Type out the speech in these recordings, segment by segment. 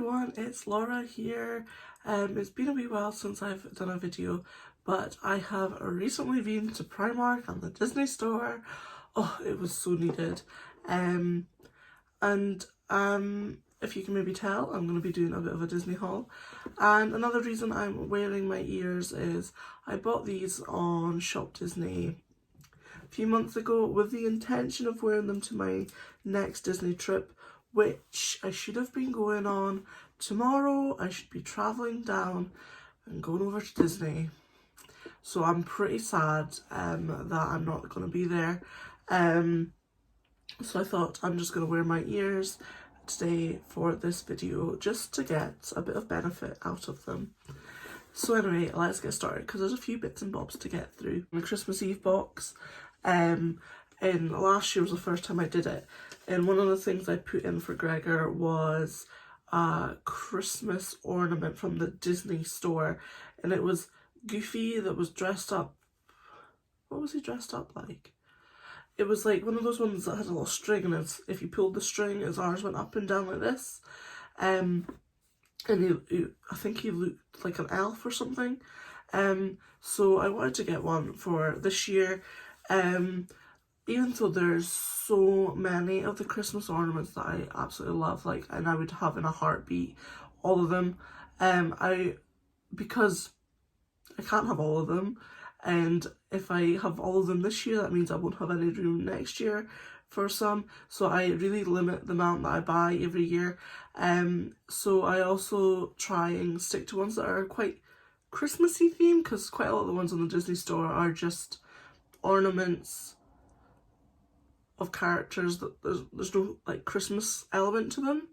everyone, it's Laura here. It's been a wee while since I've done a video, but I have recently been to Primark and the Disney store. Oh, it was so needed. If you can maybe tell, I'm going to be doing a bit of a Disney haul. And another reason I'm wearing my ears is I bought these on Shop Disney a few months ago with the intention of wearing them to my next Disney trip, which I should have been going on tomorrow. I should be travelling down and going over to Disney. So I'm pretty sad that I'm not going to be there. So I thought I'm just going to wear my ears today for this video just to get a bit of benefit out of them. So anyway, let's get started because there's a few bits and bobs to get through. The Christmas Eve box, and last year was the first time I did it, and one of the things I put in for Gregor was a Christmas ornament from the Disney store, and it was Goofy that was dressed up. What was he dressed up like? It was like one of those ones that had a little string, and if you pulled the string, his arms went up and down like this. And I think he looked like an elf or something. So I wanted to get one for this year. Even though there's so many of the Christmas ornaments that I absolutely love, like, and I would have in a heartbeat all of them. Because I can't have all of them. And if I have all of them this year, that means I won't have any room next year for some. So I really limit the amount that I buy every year. So I also try and stick to ones that are quite Christmassy themed, because quite a lot of the ones on the Disney store are just ornaments of characters that there's no like Christmas element to them.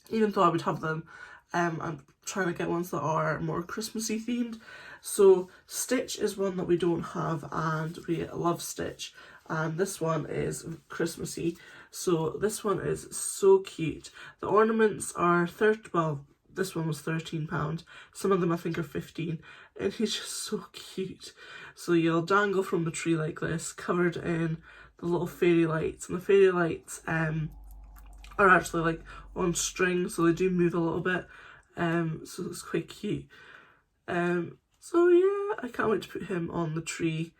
Even though I would have them, I'm trying to get ones that are more Christmassy themed. So Stitch is one that we don't have, and we love Stitch, and this one is Christmassy. So this one is so cute. The ornaments are this one was £13. Some of them I think are 15, and he's just so cute. So you'll dangle from the tree like this, covered in the little fairy lights, and the fairy lights are actually like on string, so they do move a little bit. So it's quite cute. So yeah, I can't wait to put him on the tree.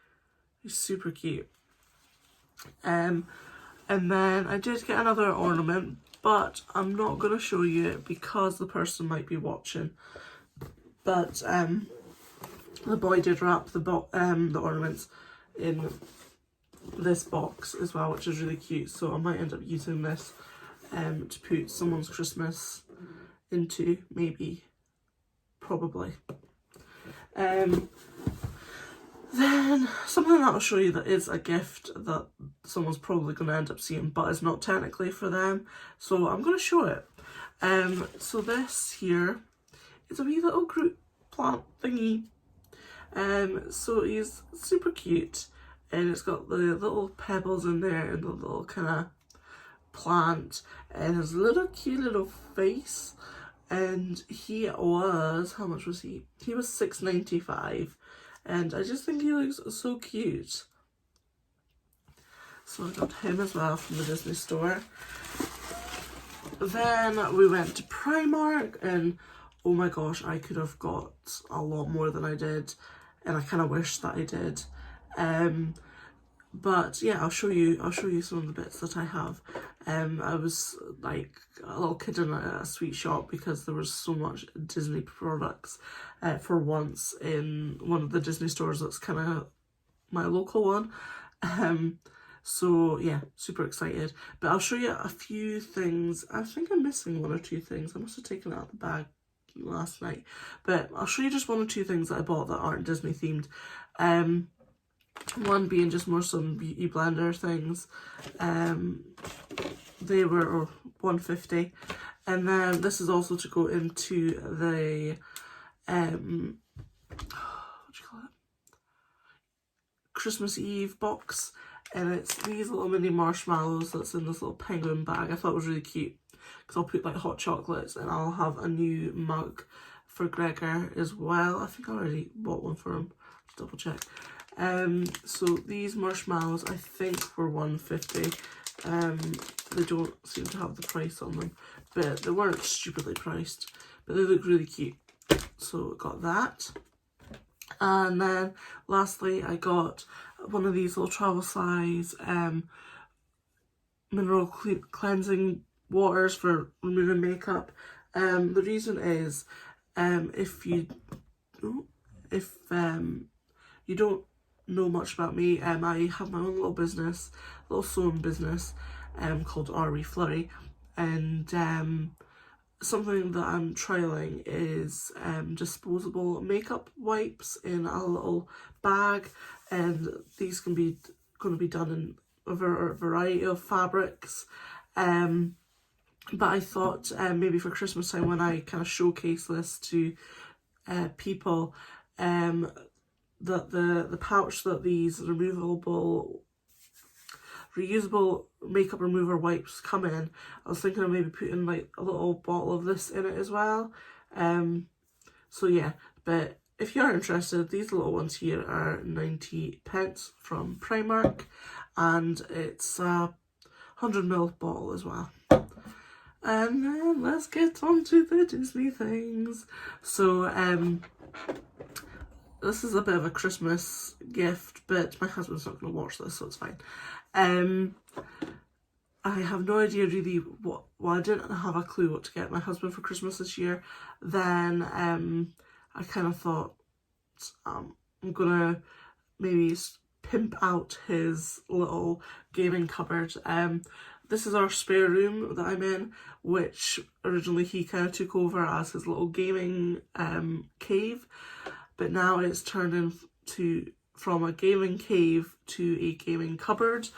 He's super cute. And then I did get another ornament, but I'm not going to show you it because the person might be watching. But the boy did wrap the ornaments in this box as well, which is really cute. So I might end up using this to put someone's Christmas into, maybe, probably. Then something that I'll show you that is a gift that someone's probably going to end up seeing, but it's not technically for them, so I'm going to show it. So this here is a wee little Groot plant thingy. So he's super cute, and it's got the little pebbles in there and the little kind of plant and his little cute little face. And he was, how much was he? He was $6.95, and I just think he looks so cute. So I got him as well from the Disney store. Then we went to Primark, and oh my gosh, I could have got a lot more than I did, and I kind of wish that I did. But yeah, I'll show you some of the bits that I have. I was like a little kid in a sweet shop because there was so much Disney products for once in one of the Disney stores that's kind of my local one. So yeah, super excited. But I'll show you a few things. I think I'm missing one or two things. I must have taken it out of the bag last night. But I'll show you just one or two things that I bought that aren't Disney themed. One being just more some beauty blender things. They were $1.50, and then this is also to go into the what do you call it, Christmas Eve box, and it's these little mini marshmallows that's in this little penguin bag. I thought it was really cute because I'll put like hot chocolates, and I'll have a new mug for Gregor as well. I think I already bought one for him, just double check. So these marshmallows I think were $1.50, They don't seem to have the price on them, but they weren't stupidly priced, but they look really cute. So got that. And then lastly, I got one of these little travel size mineral cleansing waters for removing makeup. The reason is if you don't know much about me, I have my own little business, little sewing business called RE Flurry, and something that I'm trialing is disposable makeup wipes in a little bag, and these can be going to be done in a variety of fabrics. But I thought maybe for Christmas time, when I kind of showcase this to people, that the pouch that these reusable makeup remover wipes come in, I was thinking of maybe putting like a little bottle of this in it as well. So yeah, but if you're interested, these little ones here are 90p from Primark, and it's a 100ml bottle as well. And then let's get on to the Disney things. So this is a bit of a Christmas gift, but my husband's not going to watch this, so it's fine. I have no idea really well, I didn't have a clue what to get my husband for Christmas this year. Then I kind of thought I'm gonna maybe pimp out his little gaming cupboard. This is our spare room that I'm in, which originally he kind of took over as his little gaming cave, but now it's turned into from a gaming cave to a gaming cupboard,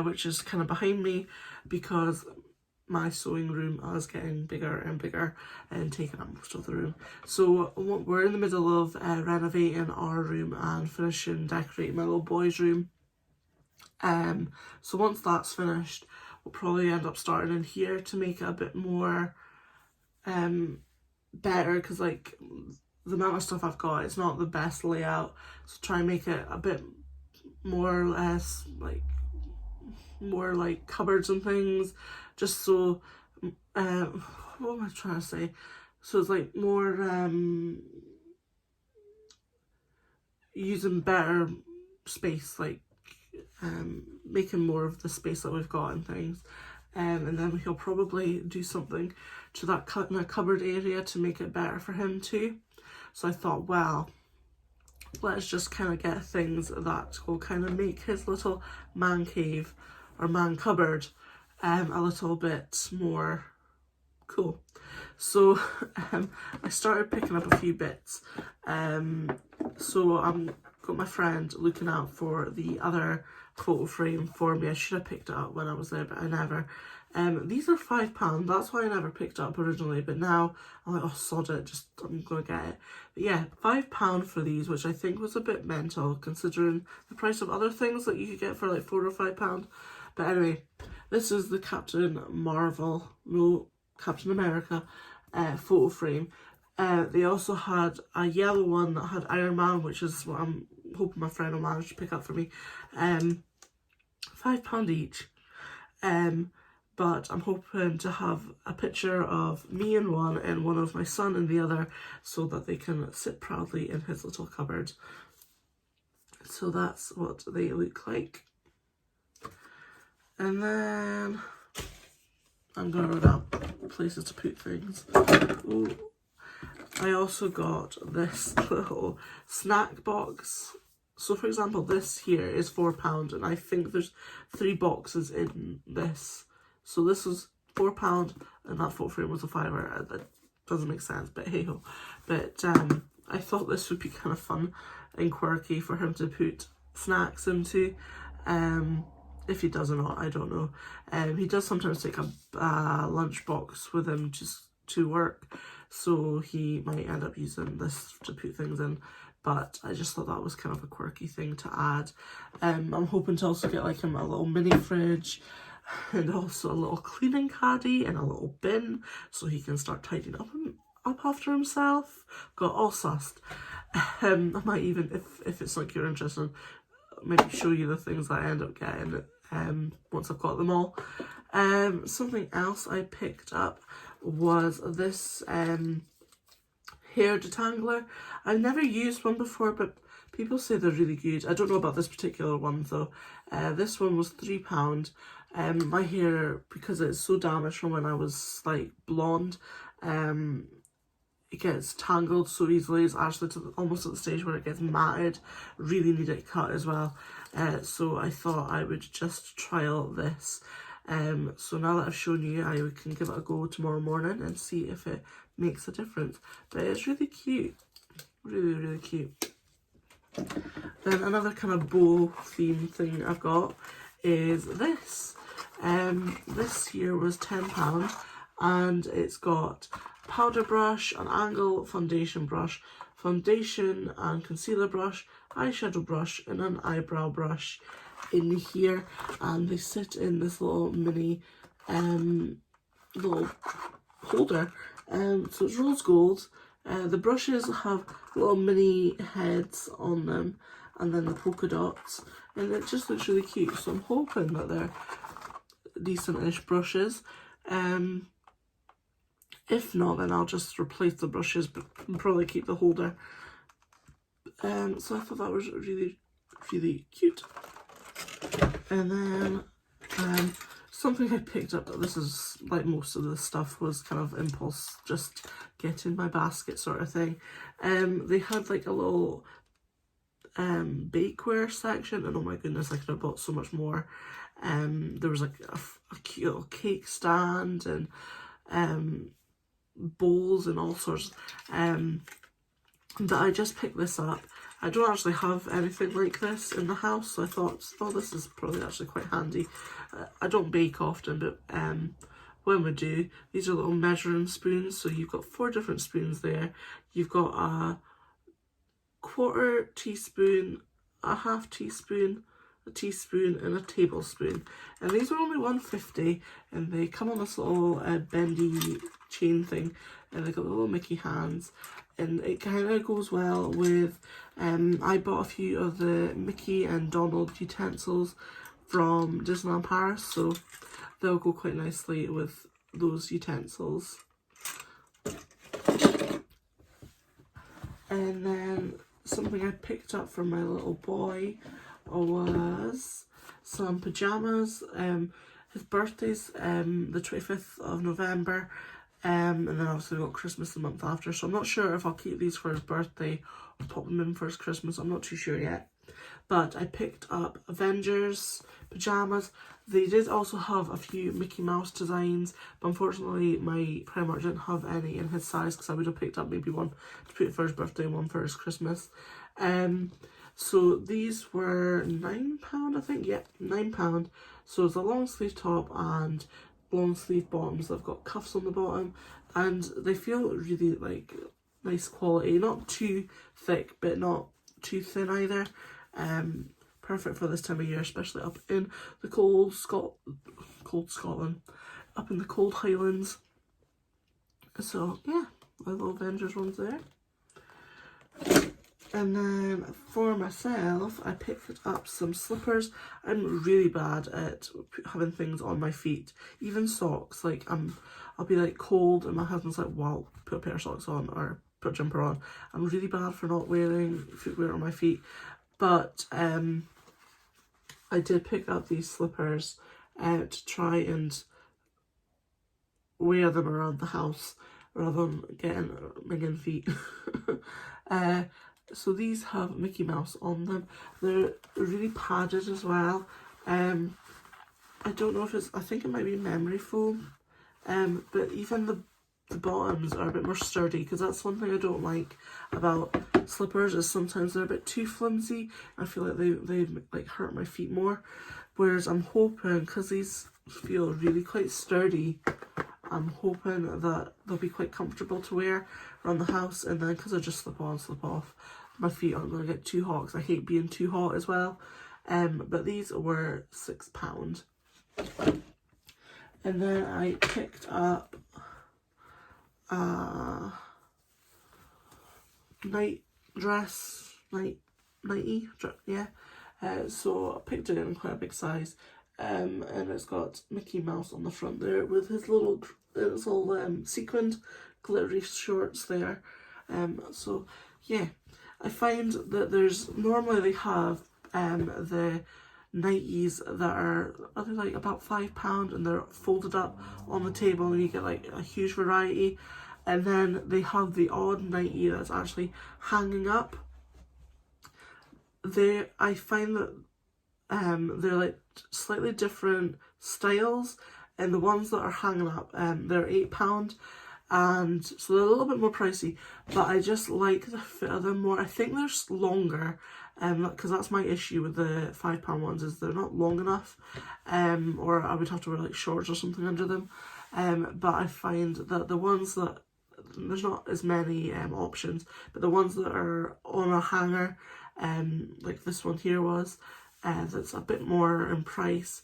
which is kind of behind me because my sewing room is getting bigger and bigger and taking up most of the room. So we're in the middle of renovating our room and finishing decorating my little boy's room. So once that's finished, we'll probably end up starting in here to make it a bit more better, because like the amount of stuff I've got, it's not the best layout, so try and make it a bit more or less more like cupboards and things, just so what am I trying to say, so it's like more using better space, like making more of the space that we've got and things. And then he'll probably do something to that cupboard area to make it better for him too. So I thought, well, let's just kind of get things that will kind of make his little man cave or man cupboard a little bit more cool. So I started picking up a few bits. So I'm got my friend looking out for the other photo frame for me. I should have picked it up when I was there, but I never. These are £5. That's why I never picked it up originally, but now I'm like, oh sod it, I'm gonna get it. But yeah, £5 for these, which I think was a bit mental considering the price of other things that you could get for like £4 or £5. But anyway, this is the Captain America photo frame. They also had a yellow one that had Iron Man, which is what I'm hoping my friend will manage to pick up for me. £5 each. But I'm hoping to have a picture of me in one and one of my son in the other, so that they can sit proudly in his little cupboard. So that's what they look like. And then I'm going to run out places to put things. Ooh. I also got this little snack box. So for example, this here is £4, and I think there's 3 boxes in this. So this was £4 and that photo frame was a £5. That doesn't make sense, but hey ho. But I thought this would be kind of fun and quirky for him to put snacks into. If he does or not, I don't know. He does sometimes take a lunchbox with him just to work, so he might end up using this to put things in. But I just thought that was kind of a quirky thing to add. I'm hoping to also get like him a little mini fridge, and also a little cleaning caddy and a little bin, so he can start tidying up after himself. Got all sussed. I might even, if it's like you're interested, maybe show you the things that I end up getting. once I've got them all. Something else I picked up was this hair detangler. I've never used one before, but people say they're really good. I don't know about this particular one though. This one was £3. My hair, because it's so damaged from when I was like blonde, it gets tangled so easily. It's actually almost at the stage where it gets matted. Really need it cut as well. So I thought I would just trial this. So now that I've shown you, I can give it a go tomorrow morning and see if it makes a difference. But it's really cute. Really, really cute. Then another kind of bow theme thing I've got is this. This here was £10 and it's got a powder brush, an angle foundation brush, foundation and concealer brush, eyeshadow brush and an eyebrow brush in here, and they sit in this little mini little holder. So it's rose gold. The brushes have little mini heads on them and then the polka dots, and it just looks really cute. So I'm hoping that they're decent-ish brushes. If not, then I'll just replace the brushes but probably keep the holder. So I thought that was really, really cute. And then something I picked up, this is like most of the stuff was kind of impulse, just get in my basket sort of thing. They had like a little bakeware section, and oh my goodness, I could have bought so much more. There was like a cute little cake stand and bowls and all sorts. But I just picked this up. I don't actually have anything like this in the house, so I thought, oh, this is probably actually quite handy. I don't bake often, but when we do, these are little measuring spoons. So you've got 4 different spoons there. You've got a quarter teaspoon, a half teaspoon, a teaspoon and a tablespoon, and these are only £1.50, and they come on this little bendy chain thing, and they got little Mickey hands, and it kind of goes well with I bought a few of the Mickey and Donald utensils from Disneyland Paris, so they'll go quite nicely with those utensils. And then something I picked up for my little boy was some pyjamas. His birthday's the 25th of November, and then obviously we've got Christmas the month after, so I'm not sure if I'll keep these for his birthday or pop them in for his Christmas. I'm not too sure yet. But I picked up Avengers pyjamas. They did also have a few Mickey Mouse designs, but unfortunately my Primark didn't have any in his size, because I would have picked up maybe one to put for his birthday and one for his Christmas. So these were £9, I think. Yeah, £9. So it's a long sleeve top and long sleeve bottoms. They've got cuffs on the bottom, and they feel really like nice quality. Not too thick, but not too thin either. Perfect for this time of year, especially up in the cold Scotland, up in the cold Highlands. So yeah, my little Avengers ones there. And then for myself, I picked up some slippers. I'm really bad at having things on my feet, even socks. Like I'll be like cold, and my husband's like, "Wow, put a pair of socks on or put a jumper on." I'm really bad for not wearing footwear on my feet. But I did pick up these slippers to try and wear them around the house rather than getting minging feet. So these have Mickey Mouse on them. They're really padded as well. I don't know if it's, I think it might be memory foam. But even the bottoms are a bit more sturdy, because that's one thing I don't like about slippers, is sometimes they're a bit too flimsy. I feel like they like hurt my feet more. Whereas I'm hoping, because these feel really quite sturdy, I'm hoping that they'll be quite comfortable to wear around the house, and then because I just slip on, slip off, my feet aren't going to get too hot, because I hate being too hot as well. But these were £6. And then I picked up a nightie, yeah. So I picked it in quite a big size. and it's got Mickey Mouse on the front there with his little, it's all sequined glittery shorts there. So yeah, I find that normally they have the nighties that are, I think, like about £5, and they're folded up on the table and you get like a huge variety. And then they have the odd nightie that's actually hanging up. I find that they're like slightly different styles, and the ones that are hanging up, they're £8, and so they're a little bit more pricey, but I just like the fit of them more. I think they're longer, because that's my issue with the £5 ones, is they're not long enough, or I would have to wear like shorts or something under them. But I find that the ones that, there's not as many options, but the ones that are on a hanger, like this one here was, that's a bit more in price,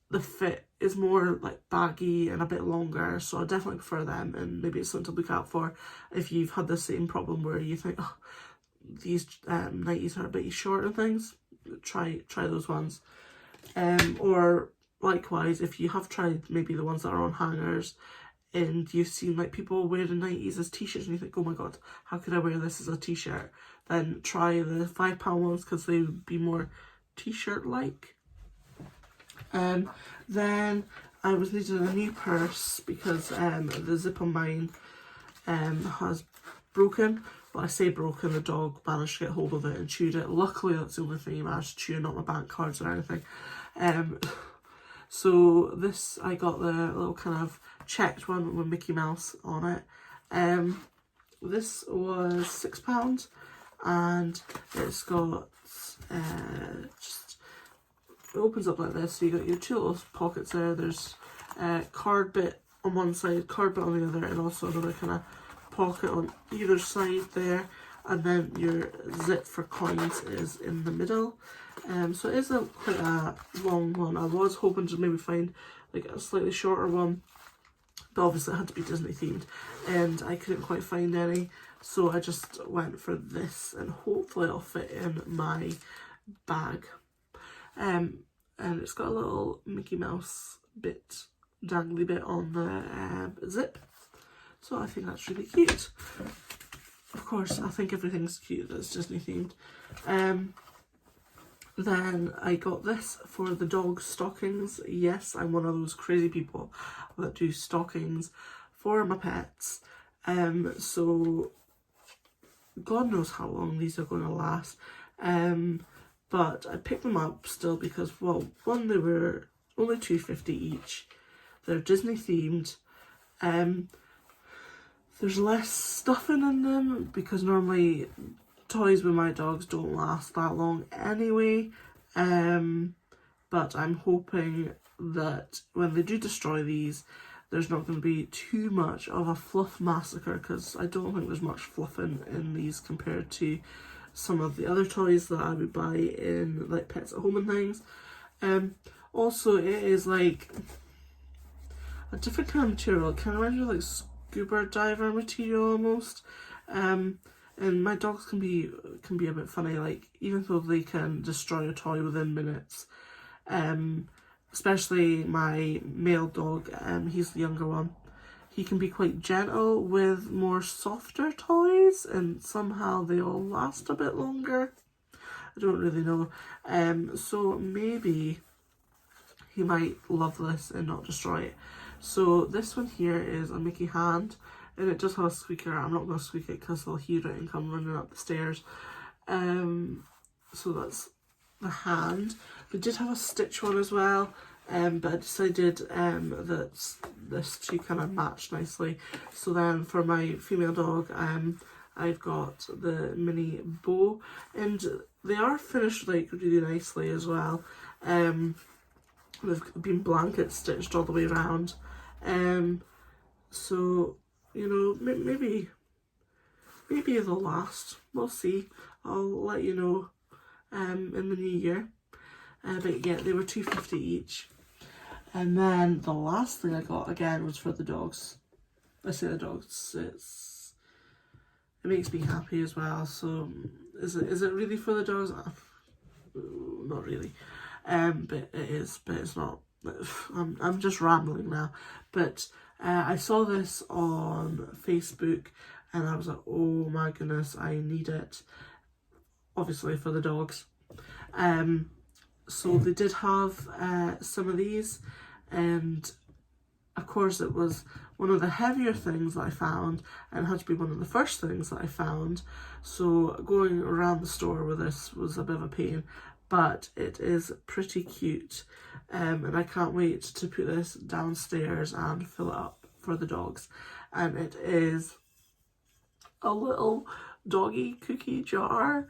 the fit is more like baggy and a bit longer, so I definitely prefer them, and maybe it's something to look out for if you've had the same problem where you think, oh, these nighties are a bit short and things. Try those ones. Or likewise, if you have tried maybe the ones that are on hangers and you've seen like people wearing nighties as t-shirts and you think, oh my god, how could I wear this as a t-shirt, then try the £5 ones, because they would be more t-shirt like. Then I was needing a new purse because the zip on mine has broken. Well, I say broken, the dog managed to get hold of it and chewed it. Luckily that's the only thing he managed to chew, not my bank cards or anything. So this, I got the little kind of checked one with Mickey Mouse on it. This was £6, and it's got just, it opens up like this, so you got your two little pockets there. There's a card bit on one side, card bit on the other, and also another kind of pocket on either side there, and then your zip for coins is in the middle. So it is quite a long one. I was hoping to maybe find like a slightly shorter one, but obviously it had to be Disney themed, and I couldn't quite find any, so I just went for this, and hopefully it'll fit in my bag. And it's got a little Mickey Mouse bit, dangly bit on the zip, so I think that's really cute. Of course, I think everything's cute that's Disney themed. Then I got this for the dog stockings. Yes, I'm one of those crazy people that do stockings for my pets. So God knows how long these are going to last. But I picked them up still because, well, one, they were only £2.50 each. They're Disney themed. There's less stuffing in them because normally toys with my dogs don't last that long anyway. But I'm hoping that when they do destroy these, there's not going to be too much of a fluff massacre, because I don't think there's much fluffing in these compared to some of the other toys that I would buy in like Pets at Home and things. Also, it is like a different kind of material. It kind of reminds me of like scuba diver material almost. And my dogs can be a bit funny, like even though they can destroy a toy within minutes. Especially my male dog, he's the younger one. He can be quite gentle with more softer toys, and somehow they all last a bit longer. I don't really know. So maybe he might love this and not destroy it. So this one here is a Mickey hand, and it does have a squeaker. I'm not going to squeak it because they'll hear it and come running up the stairs. So that's the hand. We did have a Stitch one as well, but I decided that this two kind of matched nicely. So then for my female dog, I've got the mini bow, and they are finished like really nicely as well. They've been blanket stitched all the way around. So, you know, maybe they'll last. We'll see. I'll let you know in the new year. But yeah, they were £2.50 each. And then the last thing I got again was for the dogs. I say the dogs, it makes me happy as well. So is it really for the dogs? Not really. but it's not. I'm just rambling now. But I saw this on Facebook and I was like, oh my goodness, I need it. Obviously for the dogs. So they did have some of these, and of course it was one of the heavier things that I found, and had to be one of the first things that I found. So going around the store with this was a bit of a pain, but it is pretty cute. And I can't wait to put this downstairs and fill it up for the dogs. And it is a little doggy cookie jar.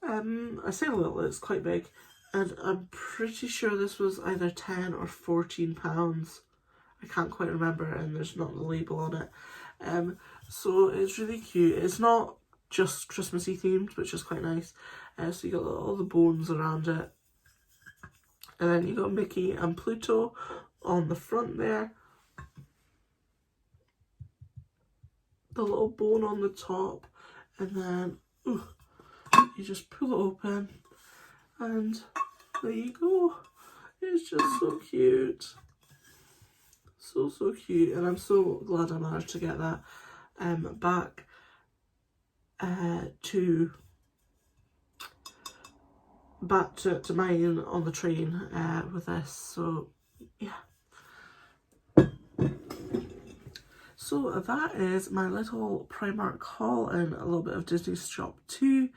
I say little, it's quite big. And I'm pretty sure this was either 10 or 14 pounds. I can't quite remember, and there's not the label on it. So it's really cute. It's not just Christmassy themed, which is quite nice. So you got all the bones around it. And then you got Mickey and Pluto on the front there. The little bone on the top. And then you just pull it open. And there you go. It's just so cute. So cute. And I'm so glad I managed to get that back to mine on the train with this. So yeah. So that is my little Primark haul and a little bit of Disney shop too.